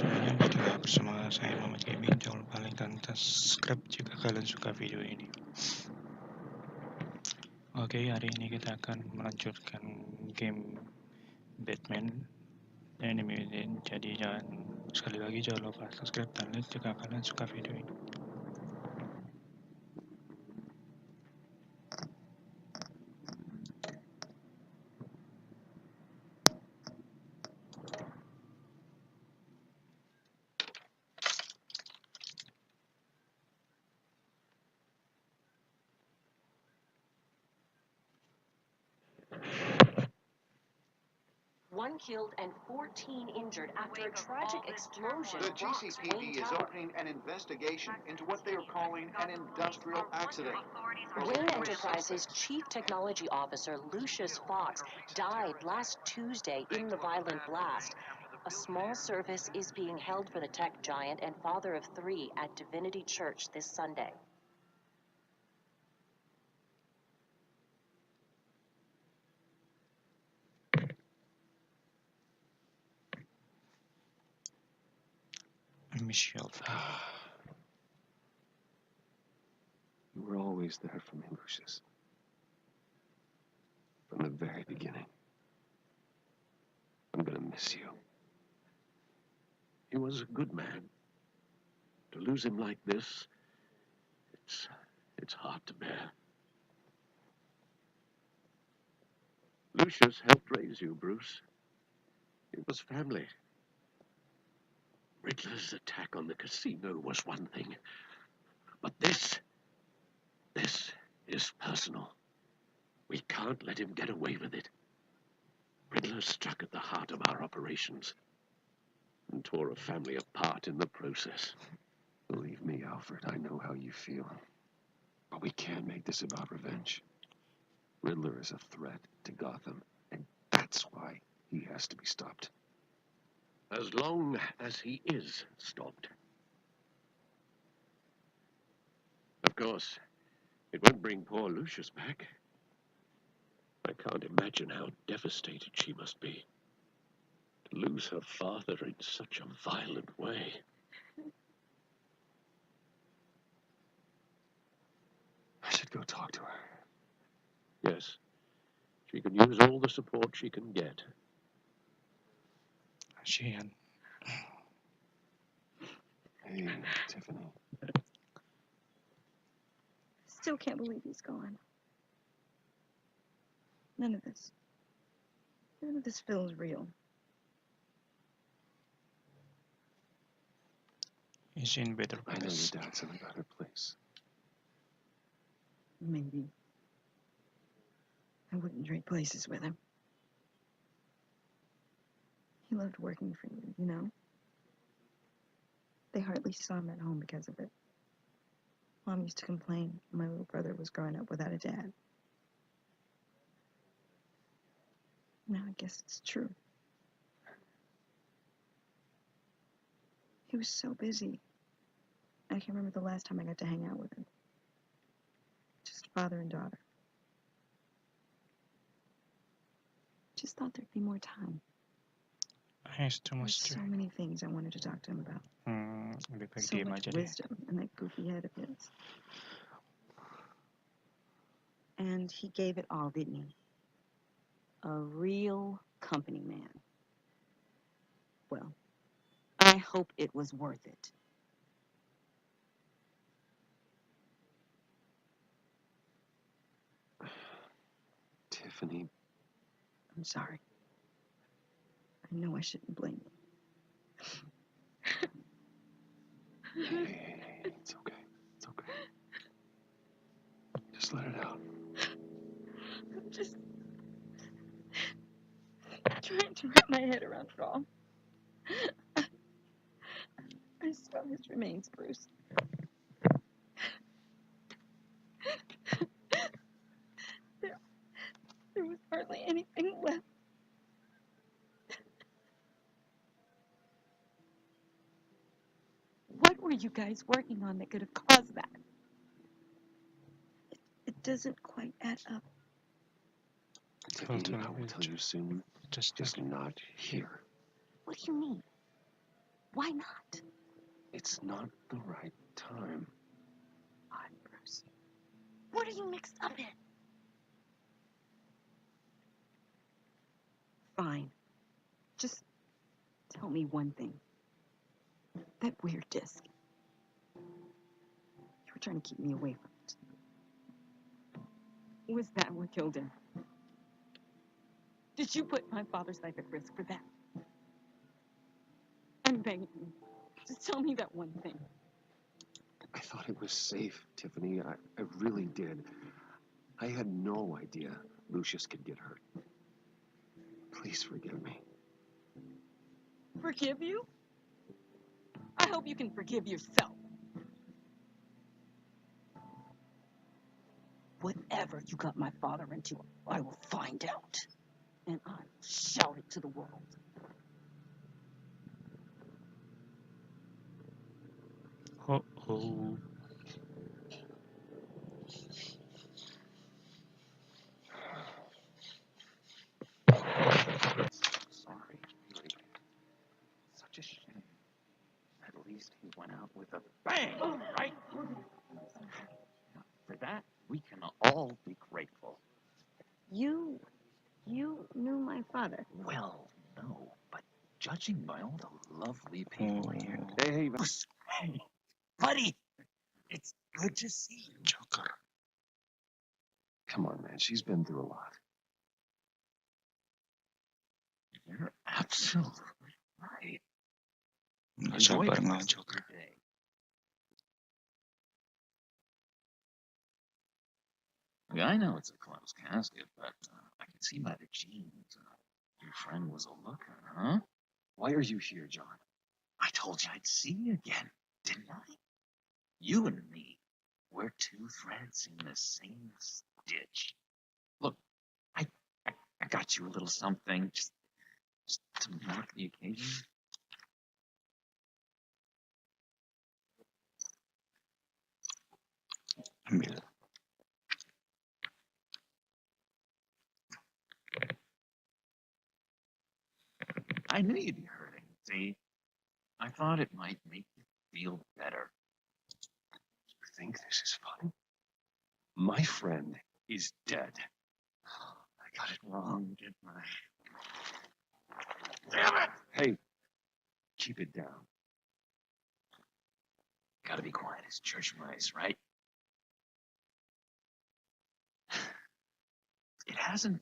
semuanya, berjumpa bersama saya Muhammad Gaming. Jangan lupa like dan subscribe jika kalian suka video ini. Oke, hari ini kita akan melanjutkan game Batman Anime. Jadi sekali lagi jangan lupa subscribe dan like jika kalian suka video ini. One killed and 14 injured after a tragic explosion. The GCPD is opening an investigation into what they are calling an industrial accident. Wayne Enterprises Chief Technology Officer Lucius Fox died last Tuesday in the violent blast. A small service is being held for the tech giant and father of 3 at Divinity Church this Sunday. Michelle. You were always there for me, Lucius. From the very beginning. I'm gonna miss you. He was a good man. To lose him like this, it's hard to bear. Lucius helped raise you, Bruce. It was family. Riddler's attack on the casino was one thing. But this is personal. We can't let him get away with it. Riddler struck at the heart of our operations and tore a family apart in the process. Believe me, Alfred, I know how you feel. But we can't make this about revenge. Riddler is a threat to Gotham, and that's why he has to be stopped. As long as he is stopped. Of course, it won't bring poor Lucius back. I can't imagine how devastated she must be. To lose her father in such a violent way. I should go talk to her. Yes, she can use all the support she can get. Kasihan. Hey, Tiffany. Still can't believe he's gone. None of this feels real. Is in better I know your place. dad's in a better place. Maybe. I wouldn't trade places with him. He loved working for you, you know? They hardly saw him at home because of it. Mom used to complain my little brother was growing up without a dad. Now I guess it's true. He was so busy. I can't remember the last time I got to hang out with him. Just father and daughter. Just thought there'd be more time. Too There's much so many things I wanted to talk to him about. Lebih baik So diam much aja deh. wisdom in that goofy head of his. And he gave it all, didn't he? A real company man. Well, I hope it was worth it. Tiffany, I'm sorry. I know I shouldn't blame you. hey, it's okay. It's okay. Just let it out. I'm just trying to wrap my head around it all. I saw his remains, Bruce. There was hardly anything left. What were you guys working on that could have caused that? It doesn't quite add up. Tiffany, I will tell you soon. Just Just not here. What do you mean? Why not? It's not the right time. God, Bruce. What are you mixed up in? Fine. Just tell me one thing. That weird disc. You were trying to keep me away from it. Was that what killed him? Did you put my father's life at risk for that? I'm begging you. Just tell me that one thing. I thought it was safe, Tiffany. I really did. I had no idea Lucius could get hurt. Please forgive me. Forgive you? I hope you can forgive yourself. Whatever you got my father into, I will find out. And I will shout it to the world. Uh-oh. Sorry, really. Such a shame. At least he went out with a bang, right? For that, we can all be grateful. You knew my father. Well, no, but judging by all the lovely people here. Hey, Hey, buddy, it's good to see you. Joker. come on, man. She's been through a lot. You're absolutely right. Nggak Enjoy sabar the nggak, rest of Joker. your day. Yeah, I know it's a closed casket, but I can see by the jeans. Your friend was a looker, huh? Why are you here, John? I told you I'd see you again, didn't I? You and me, we're two threads in the same stitch. Look, I, I got you a little something, just to mark the occasion. Ambil. I knew you'd be hurting. See, I thought it might make you feel better. You think this is fun? My friend is dead. I got it wrong, didn't I? Damn it! Hey, keep it down. Gotta be quiet as church mice, right? It hasn't,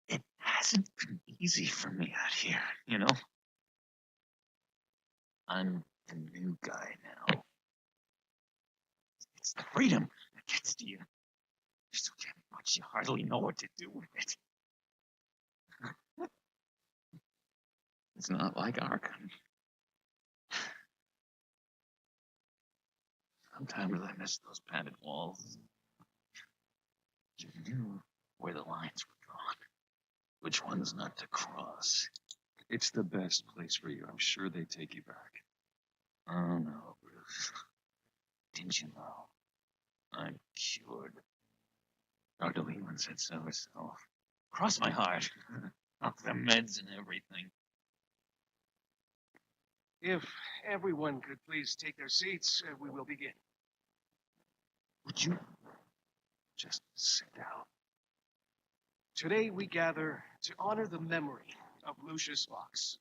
it hasn't been easy for me out here, you know? I'm the new guy now. It's the freedom that gets to you. You're so damn much you hardly know what to do with it. It's not like Arkham. Sometimes I miss those padded walls. You knew where the lines were drawn, which ones not to cross. It's the best place for you. I'm sure they take you back. Oh no, Bruce. Didn't you know? I'm cured. Dr. Lehman said so herself. Cross my heart. Off the meds and everything. If everyone could please take their seats, we will begin. Would you just sit down? Today we gather to honor the memory of Lucius Fox.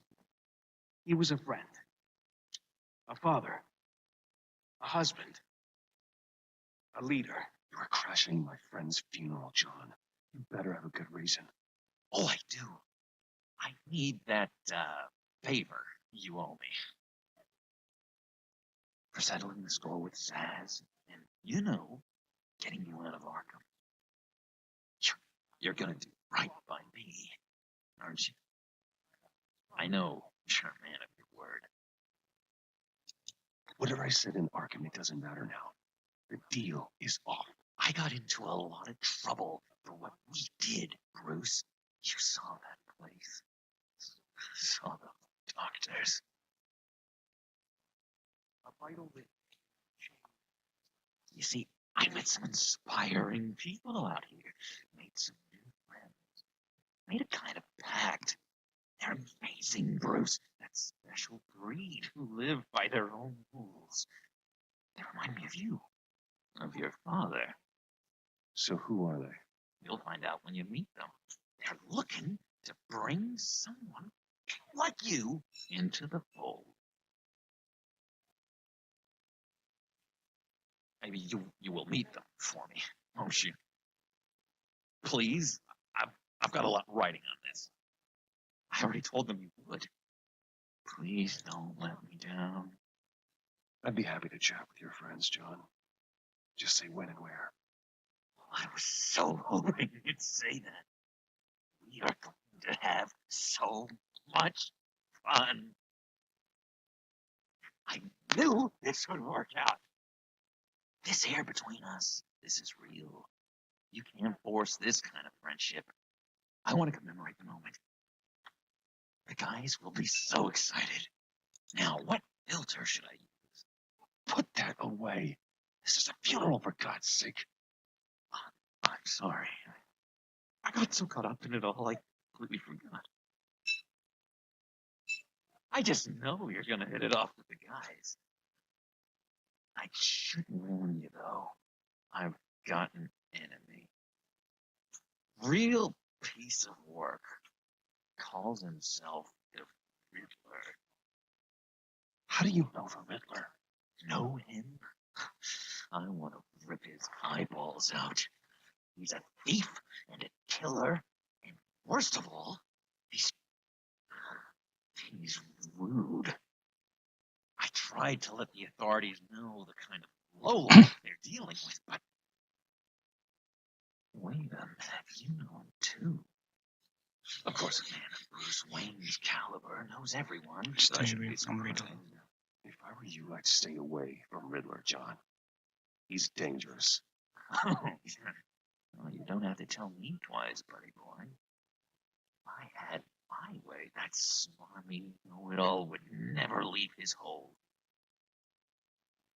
He was a friend, a father, a husband, a leader. You're crashing my friend's funeral, John. You better have a good reason. Oh, I do. I need that, favor you owe me. For settling the score with Zaz, and, you know, getting you out of Arkham. You're gonna do right by me, aren't you? I know you're a man of your word. Whatever I said in Arkham, it doesn't matter now. The deal is off. I got into a lot of trouble for what we did, Bruce. You saw that place. Saw the doctors. A vital link. You see, I met some inspiring people out here. Made some new friends. Made a kind of pact. They're amazing. amazing, Bruce. That special breed who live by their own rules. They remind me of you, of your father. So who are they? You'll find out when you meet them. They're looking to bring someone like you into the fold. Maybe you will meet them for me, won't you? Please? I've got a lot writing on this. I already told them you would. Please don't let me down. I'd be happy to chat with your friends, John. Just say when and where. I was so hoping you'd say that. We are going to have so much fun. I knew this would work out. This air between us, this is real. You can't force this kind of friendship. I want to commemorate the moment. The guys will be so excited. Now, what filter should I use? Put that away. This is a funeral, for God's sake. I'm sorry. I got so caught up in it all, I completely forgot. I just know you're gonna hit it off with the guys. I should warn you, though. I've got an enemy. Real piece of work. Calls himself the Riddler. How do you know the Riddler? Know him? I want to rip his eyeballs out. He's a thief and a killer, and worst of all, he's rude. I tried to let the authorities know the kind of lowlife they're dealing with, but wait a minute, you know him too. Of course, a man of Bruce Wayne's caliber knows everyone. So I Stay shouldn't away be from Riddle. surprised. If I were you, I'd stay away from Riddler, John. He's dangerous. Well, you don't have to tell me twice, buddy boy. If I had my way, that smarmy know-it-all would never leave his hole.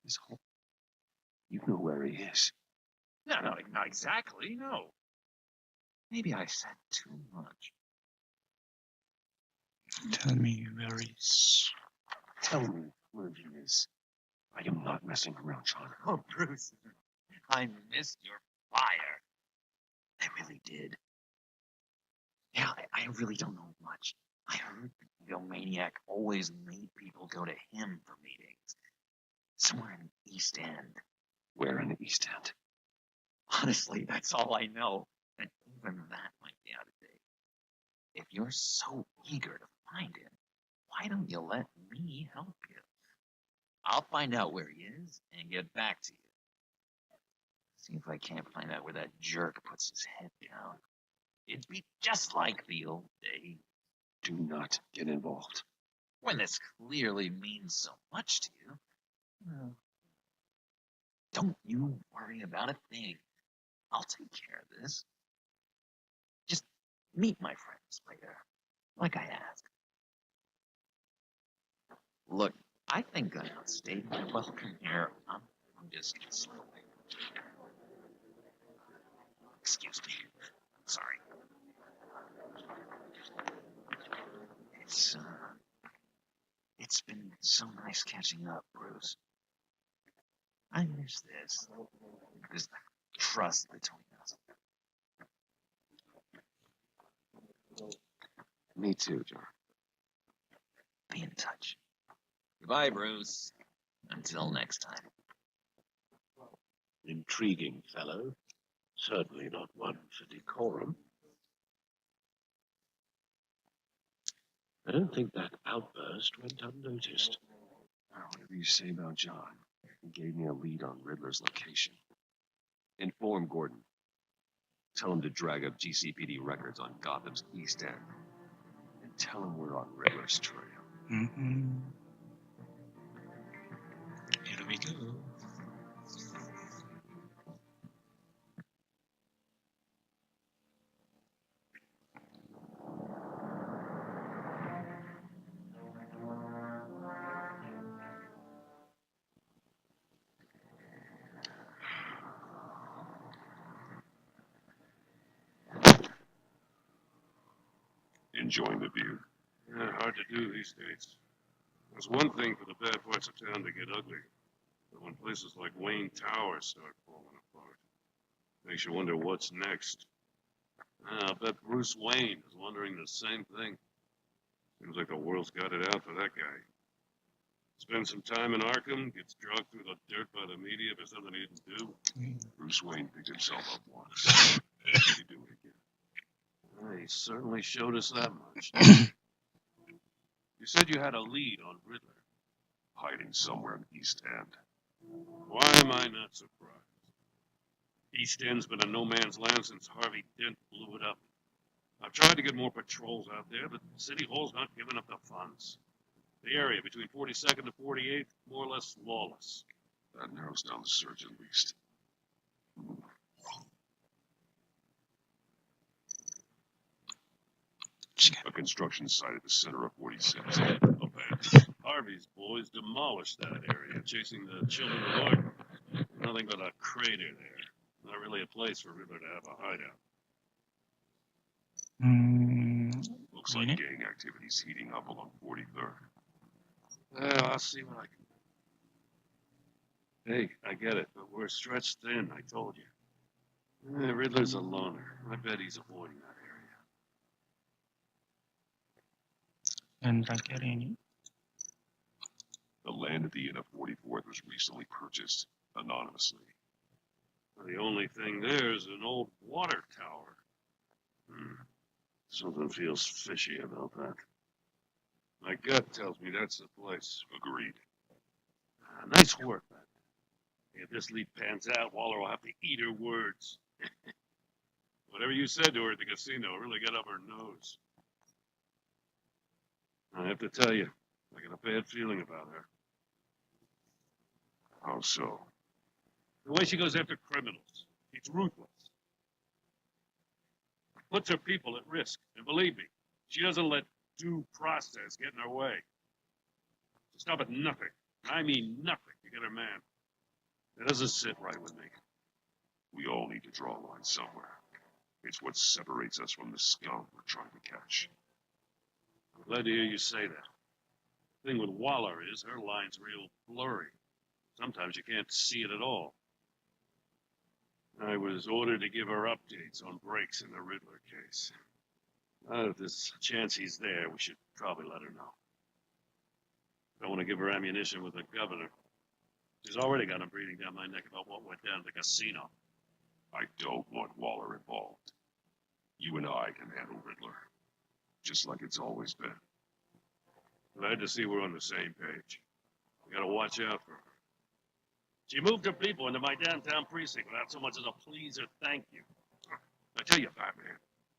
His whole... You know where he is. No, not exactly, no. Maybe I said too much. Tell me where is. Tell me where he is. I am not messing around, John. Oh, Bruce, I missed your fire. I really did. Yeah, I really don't know much. I heard the Maniac always made people go to him for meetings. Somewhere in the East End. Where in the East End? Honestly, that's all I know. And even that might be out of date. If you're so eager to find him, why don't you let me help you? I'll find out where he is and get back to you. See if I can't find out where that jerk puts his head down. It'd be just like the old days. Do not get involved. When this clearly means so much to you. Well, don't you worry about a thing. I'll take care of this. Just meet my friends later, like I asked. Look, I think I outstayed my welcome here. I'm just slowly. Excuse me. Sorry. It's been so nice catching up, Bruce. I miss this trust between us. Me too, John. Be in touch. Goodbye, Bruce. Until next time. Intriguing fellow. Certainly not one for decorum. I don't think that outburst went unnoticed. Whatever you say about John, he gave me a lead on Riddler's location. Inform Gordon. Tell him to drag up GCPD records on Gotham's East End. And tell him we're on Riddler's trail. Here we go. Enjoying the view? Yeah, hard to do these days. There's one thing for the bad parts of town to get ugly, but when places like Wayne Tower start falling apart, makes you wonder what's next. I'll bet Bruce Wayne is wondering the same thing. Seems like the world's got it out for that guy. Spends some time in Arkham, gets dragged through the dirt by the media for something he didn't do. Bruce Wayne picked himself up once. Did he do it again? He certainly showed us that much. You said you had a lead on Riddler. Hiding somewhere in East End. Why am I not surprised? East End's been a no man's land since Harvey Dent blew it up. I've tried to get more patrols out there, but City Hall's not giving up the funds. The area between 42nd and 48th, more or less lawless. That narrows down the search at least. A construction site at the center of 46. Harvey's boys demolished that area, chasing the children of Lord. Nothing but a crater there. Not really a place for Riddler to have a hideout. Looks like gang activity's heating up along 43rd. Well, I'll see what I can do. Hey, I get it, but we're stretched thin, I told you. Riddler's a loner. I bet he's avoiding that area. Dan terakhir ini. The land at the end of 44th was recently purchased anonymously. The only thing there is an old water tower. Something feels fishy about that. My gut tells me that's the place. Agreed. Nice work, man. If this lead pans out, Waller will have to eat her words. Whatever you said to her at the casino really got up her nose. I have to tell you, I got a bad feeling about her. How so? The way she goes after criminals. She's ruthless. Puts her people at risk. And believe me, she doesn't let due process get in her way. She'll stop at nothing. I mean nothing to get her man. That doesn't sit right with me. We all need to draw a line somewhere. It's what separates us from the scum we're trying to catch. I'm glad to hear you say that. The thing with Waller is her line's real blurry. Sometimes you can't see it at all. I was ordered to give her updates on breaks in the Riddler case. If there's a chance he's there, we should probably let her know. Don't want to give her ammunition with the governor. She's already got him breathing down my neck about what went down at the casino. I don't want Waller involved. You and I can handle Riddler. Just like it's always been. Glad to see we're on the same page. We gotta watch out for her. She moved her people into my downtown precinct without so much as a please or thank you. I tell you, Batman,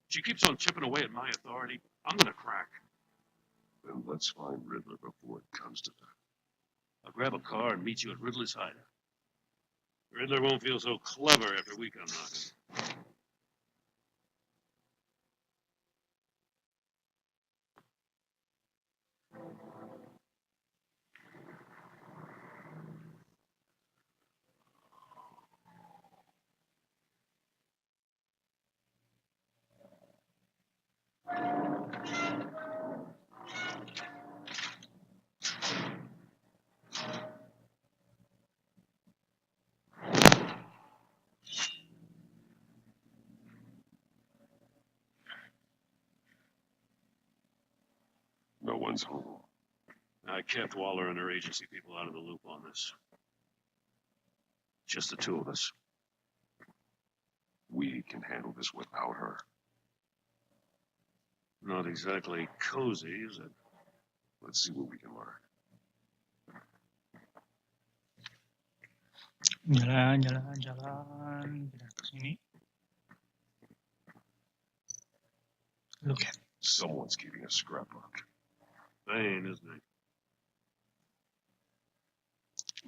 she keeps on chipping away at my authority. I'm gonna crack. Then let's find Riddler before it comes to that. I'll grab a car and meet you at Riddler's hideout. Riddler won't feel so clever after we come knocking. No one's home. I kept Waller and her agency people out of the loop on this. Just the two of us. We can handle this without her. Not exactly cozy, is it? Let's see what we can learn. Jalan. Kita ke sini. Look at. Someone's keeping a scrapbook. Bane, isn't it?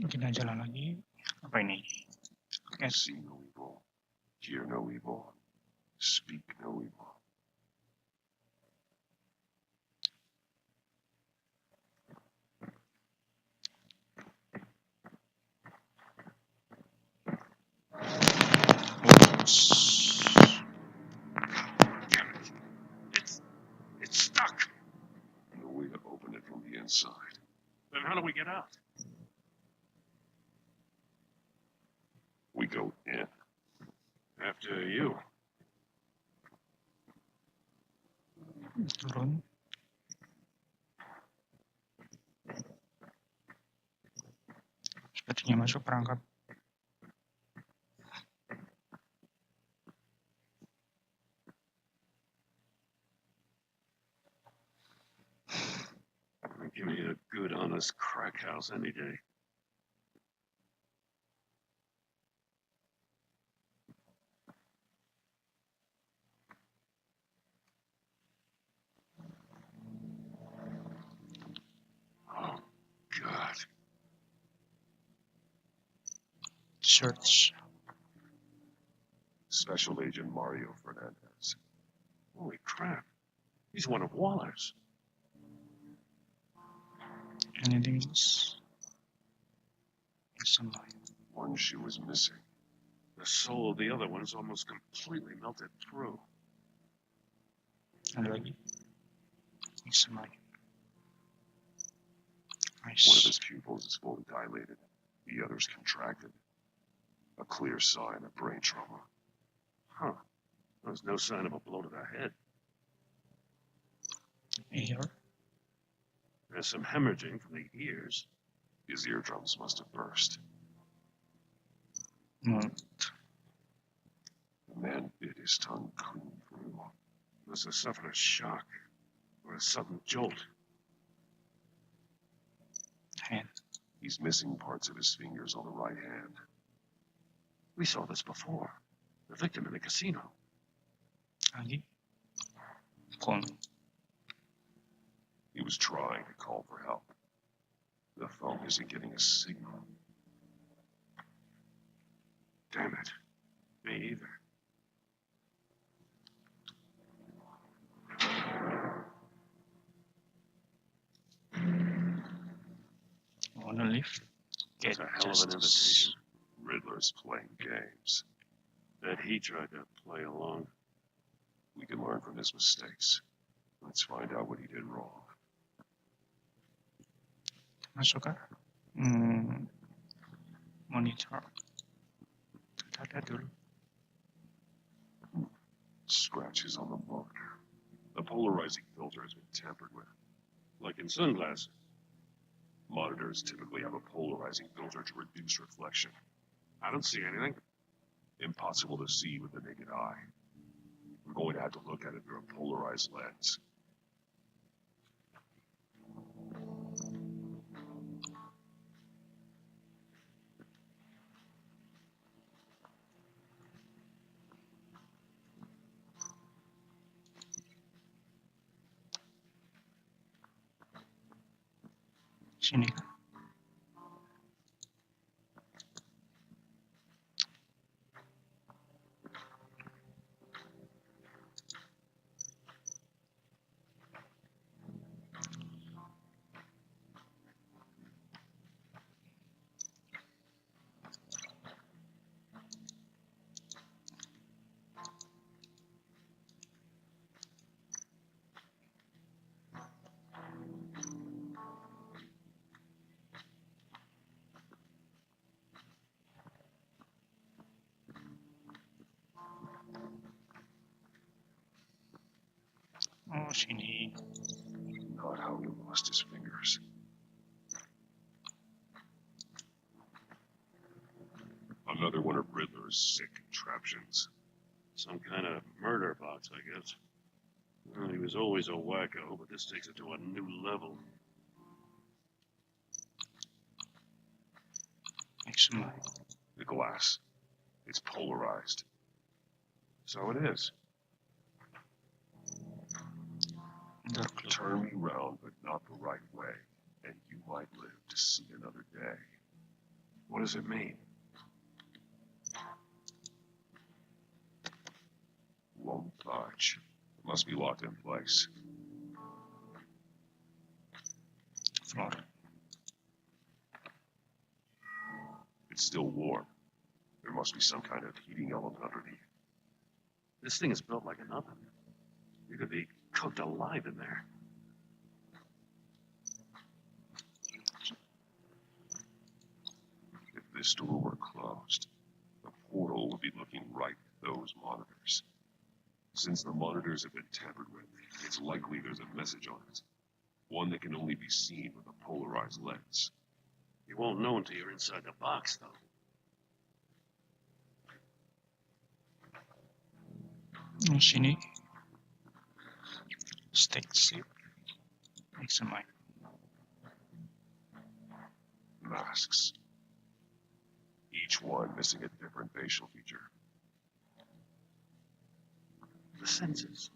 Kita jalan lagi. Apa ini? I see no evil. Hear no evil. Speak no evil. It's stuck. inside. Then how do we get out? We go in. After you. Turun. Sepertinya masuk perangkap. Give me a good, honest crack house any day. Oh, God. Search. Special Agent Mario Fernandez. Holy crap. He's one of Waller's. Anything else? Some line. One shoe was missing. The soul of the other one is almost completely melted through. Ada lagi. Some line. One of Nice. his pupils is fully dilated. The other's contracted. A clear sign of brain trauma. Huh. There's no sign of a blow to the head. Here. There's some hemorrhaging from the ears. His eardrums must have burst. No. The man bit his tongue clean through. Must have suffered a shock or a sudden jolt. Hand. He's missing parts of his fingers on the right hand. We saw this before. The victim in the casino. Lagi. Phone. He was trying to call for help. The phone isn't getting a signal. Damn it. Me either. Wanna leave? It's Get a hell of an justice. invitation. Riddler's playing games. That he tried to play along. We can learn from his mistakes. Let's find out what he did wrong. Masuk kah? Monitor. Kita lihat dulu. Scratches on the monitor. The polarizing filter has been tampered with. Like in sunglasses. Monitors typically have a polarizing filter to reduce reflection. I don't see anything. Impossible to see with the naked eye. We're going to have to look at it through a polarized lens. Sini kah? Oh, sini. Not how he lost his fingers. Another one of Riddler's sick contraptions. Some kind of murder box, I guess. Well, he was always a wacko, but this takes it to a new level. Make some light. The glass. It's polarized. So it is. Dark look. Turn me round, but not the right way, and you might live to see another day. What does it mean? Won't budge. It must be locked in place. Floor. It's still warm. There must be some kind of heating element underneath. This thing is built like an oven. You could be cooked alive in there. the store were closed, the portal would be looking right at those monitors. Since the monitors have been tampered with, it's likely there's a message on it. One that can only be seen with a polarized lens. You won't know until you're inside the box, though. Sini sticks XMI. Masks. Each one missing a different facial feature. The senses.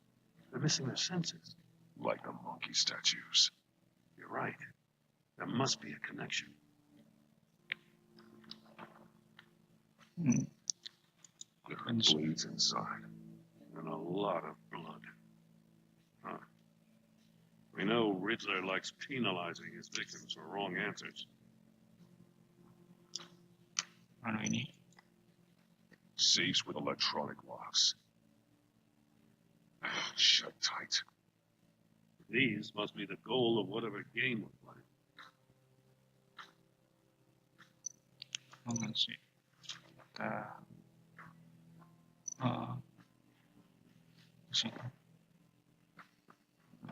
They're missing their senses. Like the monkey statues. You're right. There must be a connection. Hmm. There are blades inside. And a lot of blood. Huh. We know Riddler likes penalizing his victims for wrong answers. Ano ini? Safes with electronic locks. Shut tight. These must be the goal of whatever game we're playing. Naman sih. Kita sini.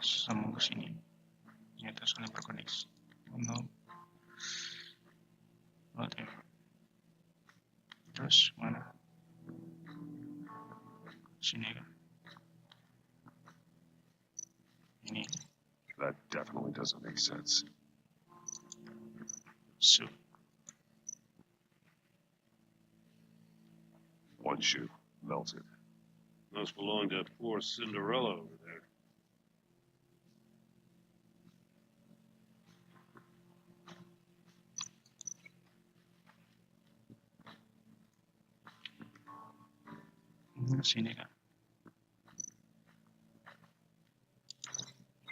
Sambung ke sini. Ternyata saling berkoneksi. No. Whatever. Terus mana? Sini kan? Ini. That definitely doesn't make sense. So. One shoe melted. Must belong to poor Cinderella over there. Sini kan?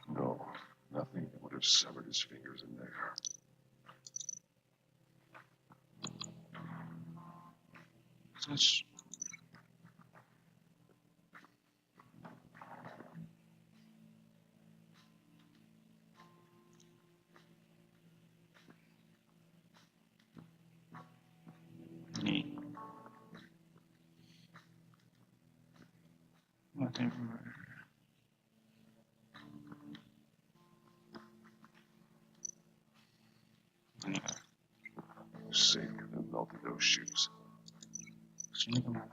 No, nothing that would have severed his fingers in there. Terus. Ini. Whatever. Ini kan? Safe and melted those shoes. Sini kemana?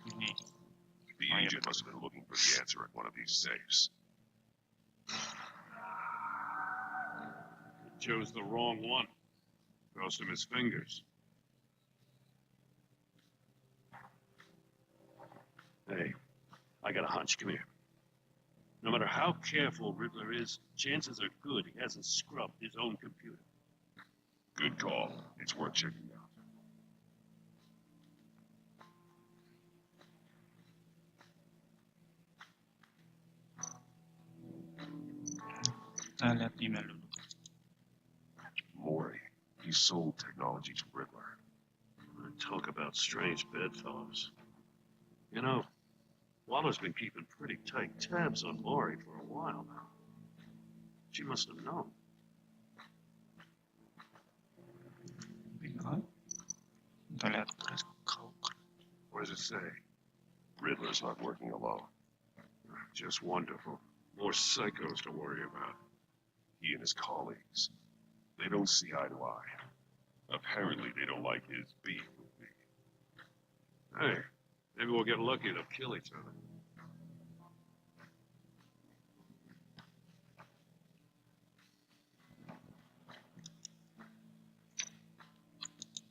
Ini. The agent must have been looking for the answer at one of these safes. He chose the wrong one. Cost him his fingers. Hey, I got a hunch. Come here. No matter how careful Riddler is, chances are good he hasn't scrubbed his own computer. Good call. It's worth checking out. Kita lihat email dulu. Maury. He sold technology to Riddler. Talk about strange bedfellows. You know, Waller's been keeping pretty tight tabs on Maury for a while now. She must have known. Bingung. Kita lihat tulis kau. What does it say? Riddler's not working alone. Just wonderful. More psychos to worry about. He and his colleagues. They don't see eye to eye. Apparently, they don't like his beef with me. Hey, maybe we'll get lucky and they'll kill each other.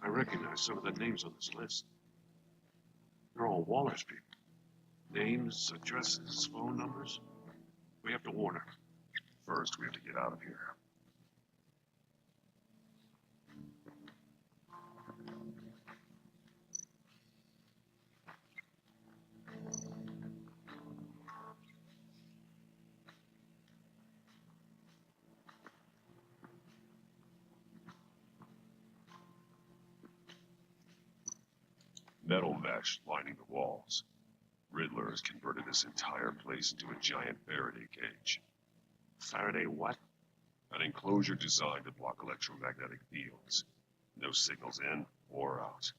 I recognize some of the names on this list. They're all Waller's people. Names, addresses, phone numbers. We have to warn her. First, we have to get out of here. Metal mesh lining the walls. Riddler has converted this entire place into a giant Faraday cage. Faraday what? An enclosure designed to block electromagnetic fields. No signals in or out.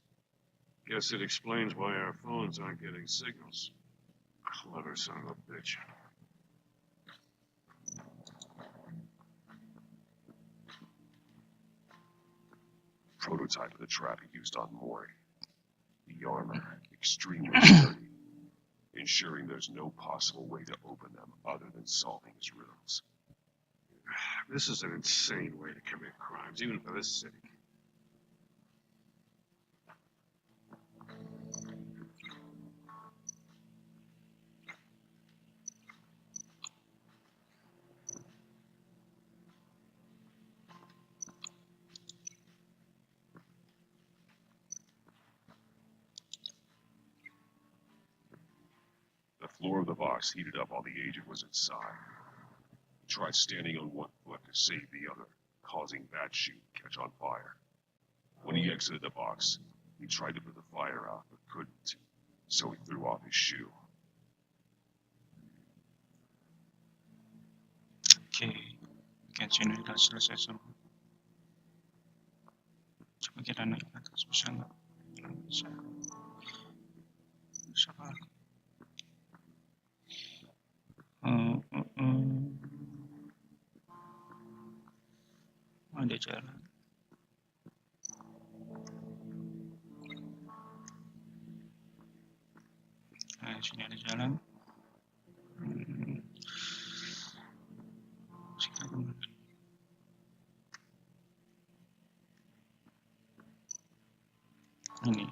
Guess it explains why our phones aren't getting signals. Clever son of a bitch. Prototype of the trap he used on Mori. The armor, extremely sturdy, ensuring there's no possible way to open them other than solving his riddles. This is an insane way to commit crimes, even for this city. The floor of the box heated up while the agent was inside. He tried standing on one foot to save the other, causing that shoe to catch on fire. When he exited the box, he tried to put the fire out, but couldn't, so he threw off his shoe. Oke, bagian sini udah selesai semua. Coba kita naik ke atas, bisa nggak? Nggak bisa. Bisa lagi. Ada jalan. Nah, sini ada jalan. Kita kemana? Ini.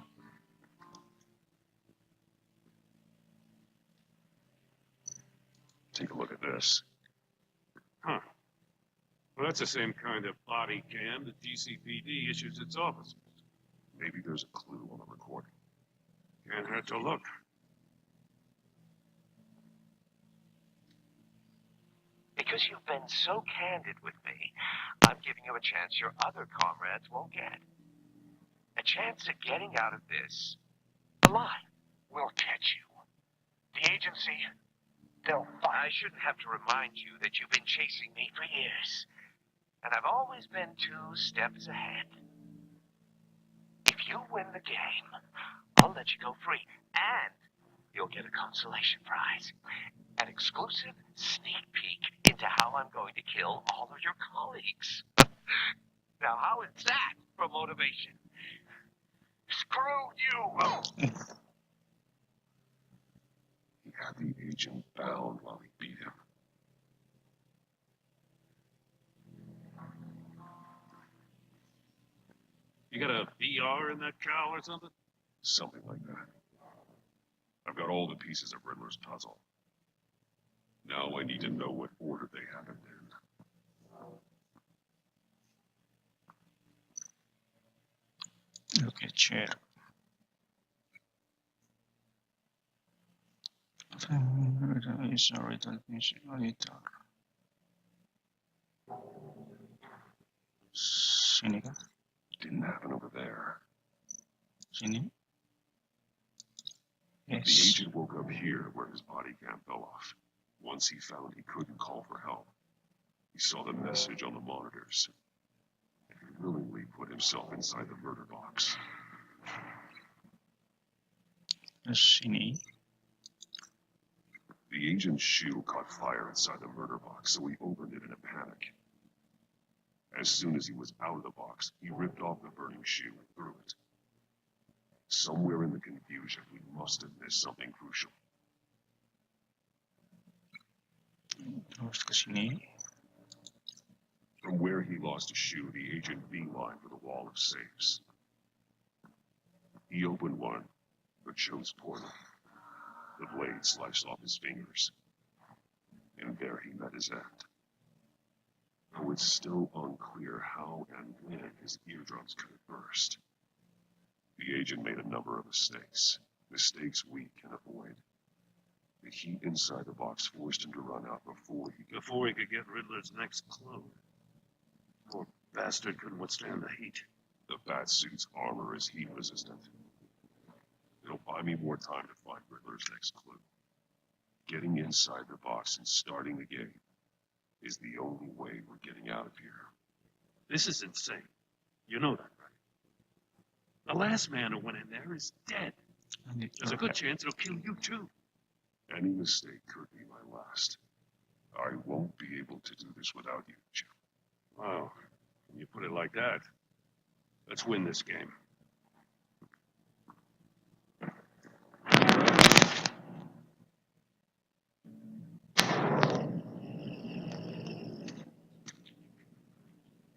Take a look at this. Huh. Well, that's the same kind of body cam that GCPD issues its officers. Maybe there's a clue on the recording. Can't hurt to look. Because you've been so candid with me, I'm giving you a chance your other comrades won't get. A chance at getting out of this alive. We'll catch you. The agency, they'll find. I shouldn't have to remind you that you've been chasing me for years. And I've always been 2 steps ahead. If you win the game, I'll let you go free. And you'll get a consolation prize. An exclusive sneak peek into how I'm going to kill all of your colleagues. Now, how is that for motivation? Screw you! He had the agent bound while he beat him. You got a VR in that cow or something? Something like that. I've got all the pieces of Riddler's puzzle. Now I need to know what order they happened in. Oke, cek. Sorry, later. Sini kah? Didn't happen over there. Sini? The Yes. agent woke up here where his body cam fell off. Once he found he couldn't call for help, he saw the message on the monitors. He willingly put himself inside the murder box. Terus sini. The agent's shoe caught fire inside the murder box, so he opened it in a panic. As soon as he was out of the box, he ripped off the burning shoe and threw it. Somewhere in the confusion, we must have missed something crucial. Terus ke sini. From where he lost a shoe, the agent beelined for the wall of safes. He opened one, but chose poorly. The blade sliced off his fingers. And there he met his end. Though it's still unclear how and when his eardrums could have burst. The agent made a number of mistakes. Mistakes we can avoid. The heat inside the box forced him to run out before he Could get Riddler's next clue. Poor bastard couldn't withstand the heat. The Batsuit's armor is heat resistant. It'll buy me more time to find Riddler's next clue. Getting inside the box and starting the game is the only way we're getting out of here. This is insane. You know that, right? The last man who went in there is dead. There's a good chance it'll kill you, too. Any mistake could be my last. I won't be able to do this without you, Jim. Wow. When you put it like that, let's win this game.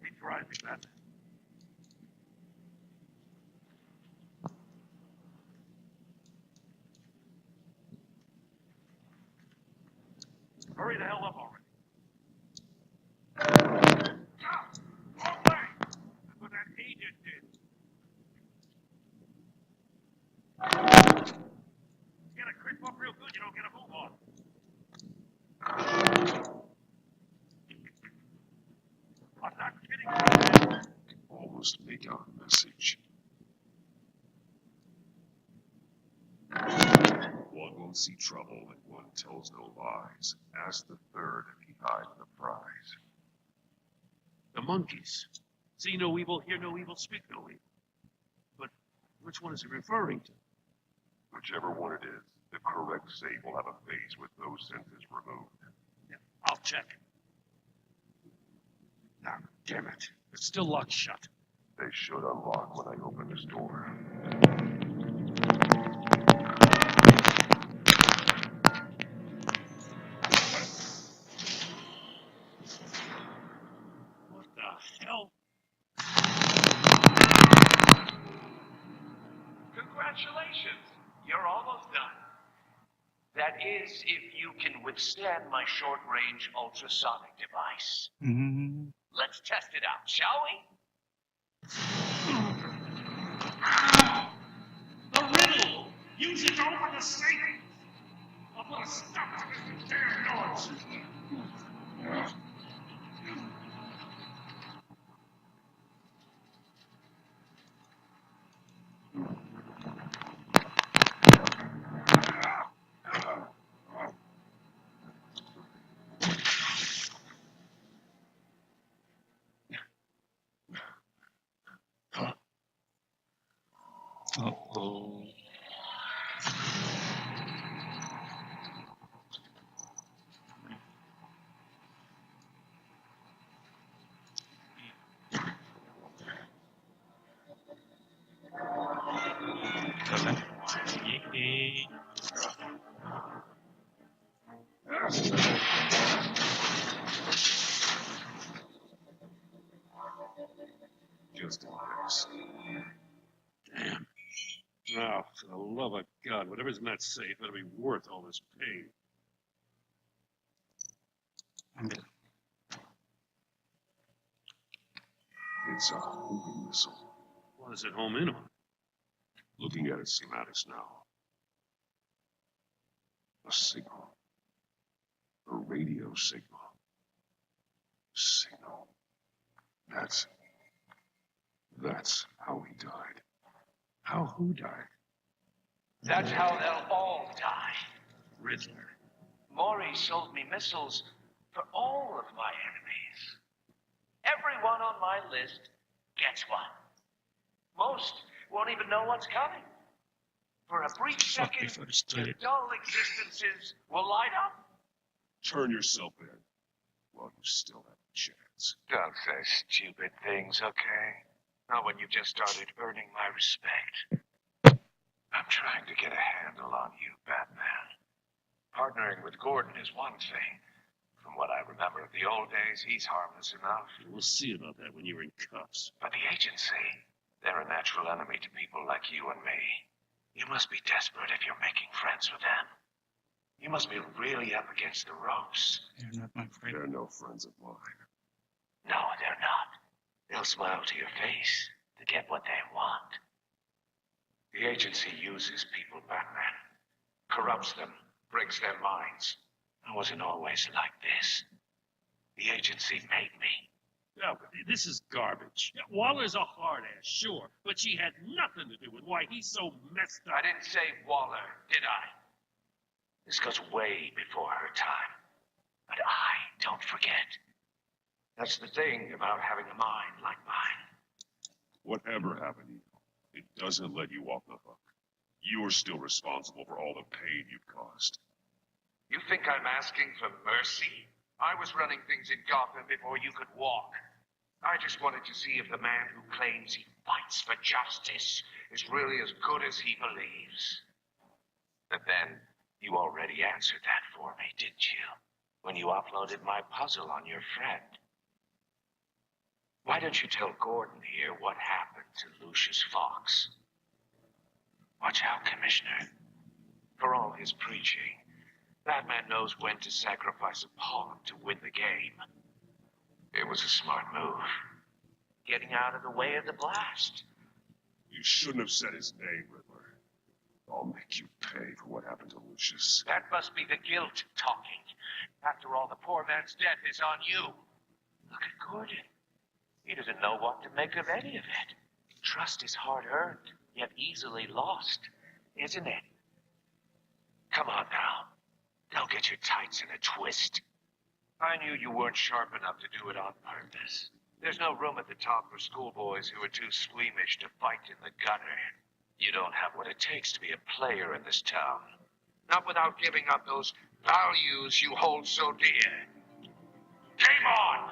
Keep driving, man. Hurry the hell up already. Wrong way! That's what that agent did. You gotta creep up real good, you don't get a move on. I'm not kidding you. Almost make out a message. One won't see trouble and one tells no lies. Ask the third if he hides the prize. The monkeys. See no evil, hear no evil, speak no evil. But which one is it referring to? Whichever one it is, the correct save will have a phase with those senses removed. Yeah, I'll check. Ah, damn it. It's still locked shut. They should unlock when I open this door. What the hell? Congratulations. You're almost done. That is, if you can withstand my short-range ultrasonic device. Mm-hmm. Let's test it out, shall we? The riddle! Use it to open the safe! I'll put a stop to this damn noise! Uh-oh. Just in case. Damn. Oh, for the love of God, whatever's in that safe better be worth all this pain. It's a homing missile. What is it home in on? Looking at its schematics now. A signal. A radio signal. Signal. That's how he died. How who died? That's how they'll all die. Riddler. Maury sold me missiles for all of my enemies. Everyone on my list gets one. Most won't even know what's coming. For a brief second, their dull existences will light up. Turn yourself in while you still have a chance. Don't say stupid things, okay? Not when you've just started earning my respect. I'm trying to get a handle on you, Batman. Partnering with Gordon is one thing. From what I remember of the old days, he's harmless enough. We'll see about that when you're in cuffs. But the agency, they're a natural enemy to people like you and me. You must be desperate if you're making friends with them. You must be really up against the ropes. You're not my friend. They're no friends of mine. No, they're not. They'll smile to your face to get what they want. The agency uses people, Batman. Corrupts them, breaks their minds. I wasn't always like this. The agency made me. Yeah, but this is garbage. Yeah, Waller's a hard ass, sure, but she had nothing to do with why he's so messed up. I didn't say Waller, did I? This goes way before her time. But I don't forget. That's the thing about having a mind like mine. Whatever happened, it doesn't let you off the hook. You're still responsible for all the pain you've caused. You think I'm asking for mercy? I was running things in Gotham before you could walk. I just wanted to see if the man who claims he fights for justice is really as good as he believes. But then, you already answered that for me, didn't you? When you uploaded my puzzle on your friend. Why don't you tell Gordon here what happened to Lucius Fox? Watch out, Commissioner. For all his preaching, that man knows when to sacrifice a pawn to win the game. It was a smart move. Getting out of the way of the blast. You shouldn't have said his name, Riddler. I'll make you pay for what happened to Lucius. That must be the guilt talking. After all, the poor man's death is on you. Look at Gordon. He doesn't know what to make of any of it. Trust is hard-earned, yet easily lost, isn't it? Come on now. Don't get your tights in a twist. I knew you weren't sharp enough to do it on purpose. There's no room at the top for schoolboys who are too squeamish to fight in the gutter. You don't have what it takes to be a player in this town. Not without giving up those values you hold so dear. Game on!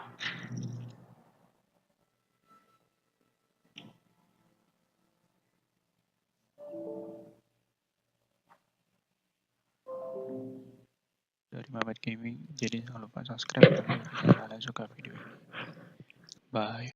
Dari Mamet Gaming, jadi jangan lupa subscribe dan like jika kalian suka video ini. Bye.